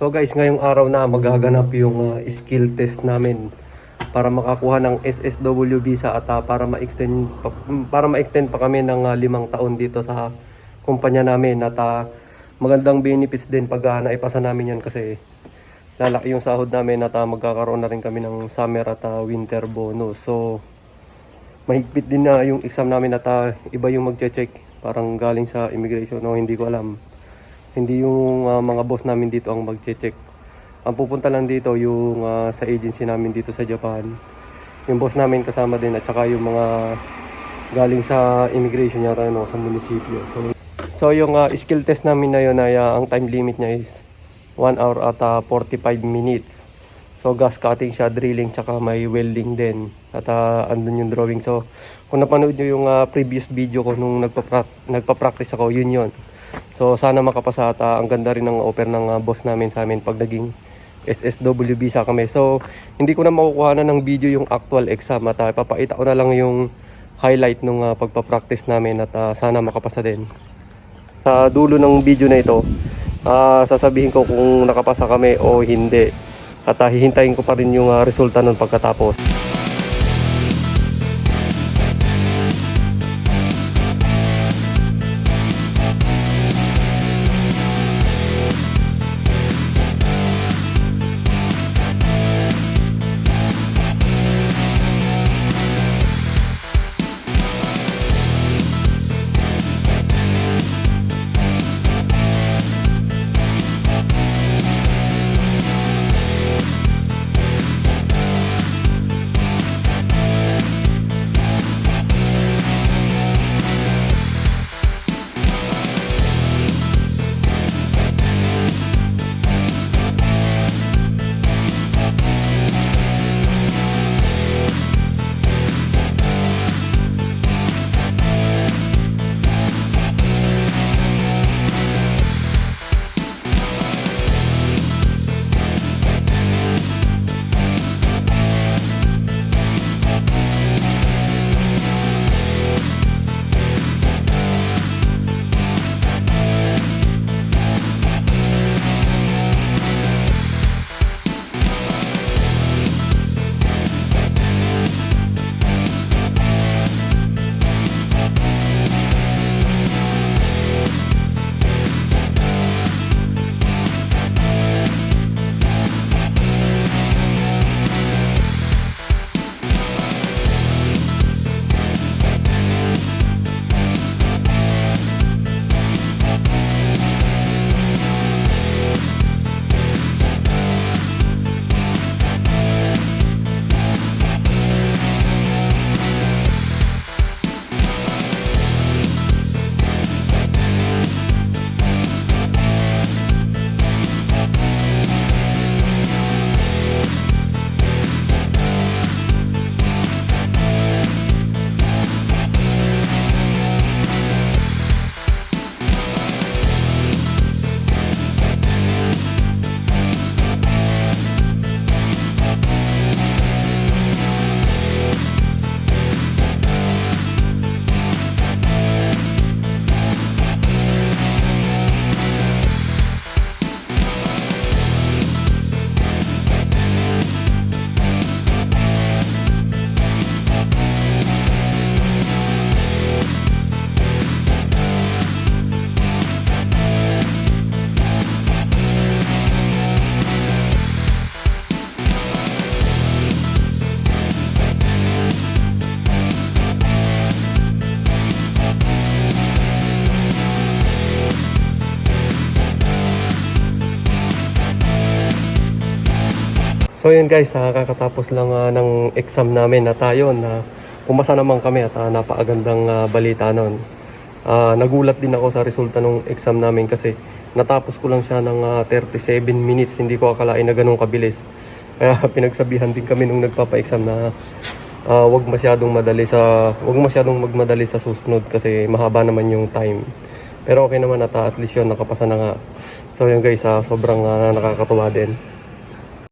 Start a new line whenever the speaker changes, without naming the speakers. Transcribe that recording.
So guys, ngayong araw na magaganap yung skill test namin para makakuha ng SSW visa at para ma-extend pa kami ng 5 taon dito sa kumpanya namin at magandang benefits din pag naipasa namin yan kasi lalaki yung sahod namin at magkakaroon na rin kami ng summer at winter bonus. So mahigpit din na yung exam namin at iba yung magche-check, parang galing sa immigration o hindi ko alam. Hindi yung mga boss namin dito ang magche-check. Ang pupunta lang dito yung sa agency namin dito sa Japan. Yung boss namin kasama din at saka yung mga galing sa immigration yata no, sa munisipyo. So yung skill test namin na yun ay ang time limit niya is 1 hour at 45 minutes. So gas cutting siya, drilling, tsaka may welding din. At andun yung drawing. So kung napanood nyo yung previous video ko nung nagpa-practice ako, yun. So sana makapasa at ang ganda rin ng offer ng boss namin sa amin pag naging SSW visa kami. So hindi ko na makukuha na ng video yung actual exam at ipapakita ko na lang yung highlight nung pagpa-practice namin at sana makapasa din. Sa dulo ng video na ito, sasabihin ko kung nakapasa kami o hindi. At hihintayin ko pa rin yung resulta nun pagkatapos. So yun guys, kakatapos lang ng exam namin at na pumasa naman kami at napakagandang balita nun. Nagulat din ako sa resulta ng exam namin kasi natapos ko lang siya ng 37 minutes. Hindi ko akalain na ganun kabilis. Kaya pinagsabihan din kami nung nagpapa-exam na wag masyadong magmadali sa susunod kasi mahaba naman yung time. Pero okay naman at least yun, nakapasa na nga. So yun guys, sobrang nakakatuwa din.